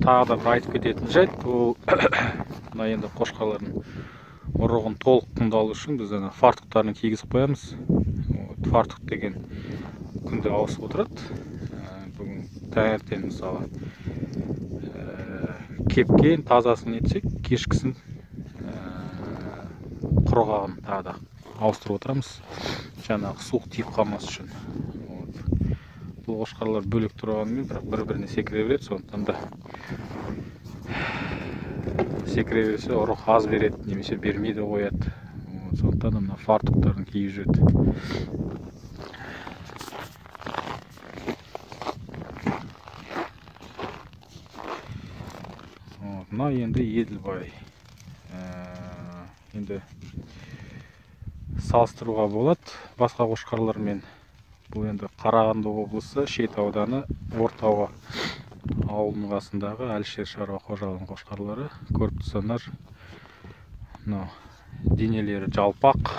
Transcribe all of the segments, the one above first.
Тағы да бір айтып кететін жайт, ол мына енді қошқарлардың ұрығын толық тыңдалу үшін біз ана фартуктарын кигізіп қоямыз. Фартук деген күнде ауысып отырады. Бүгін таңертең мысалы кепкен тазасын етсек, кешкісін құрғағын тағы да ауыстырып отырамыз, жаңағы суық тиіп қалмас үшін. Бұл қошқарлар бөлек тұрғанымен, бірақ бір-біріне секіре береді, сондықтан да секіре берсе ұрық аз береді, немесе бермейді қояды. Сондықтан мына фартуктарын киіп жүреді. Мына енді Еділбай. Енді салыстыруға болады басқа қошқарлармен. Бұл енді Қарағанды облысы, Шет ауданы, Ортауға ауылының қасындағы Әлішер шаруа қожалығының қошқарлары. Көріп тұрсаңдар, денелері жалпақ,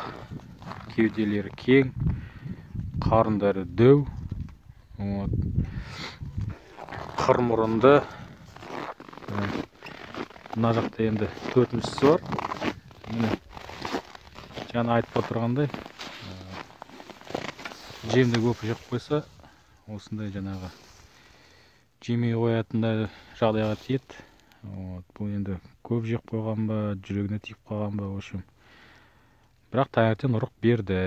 кеуделері кең, қарындары дөу, қыр мұрынды. Мына жақта енді төртіншісі бар. Жаңа айтып отырғандай, жемді көп жеп қойса, осындай жаңағы жемей қоятындай жағдайға тиеді. Бұл енді көп жеп қойған ба, жүрегіне тиіп қалған ба, в общем. Бірақ таңертең ұрық берді.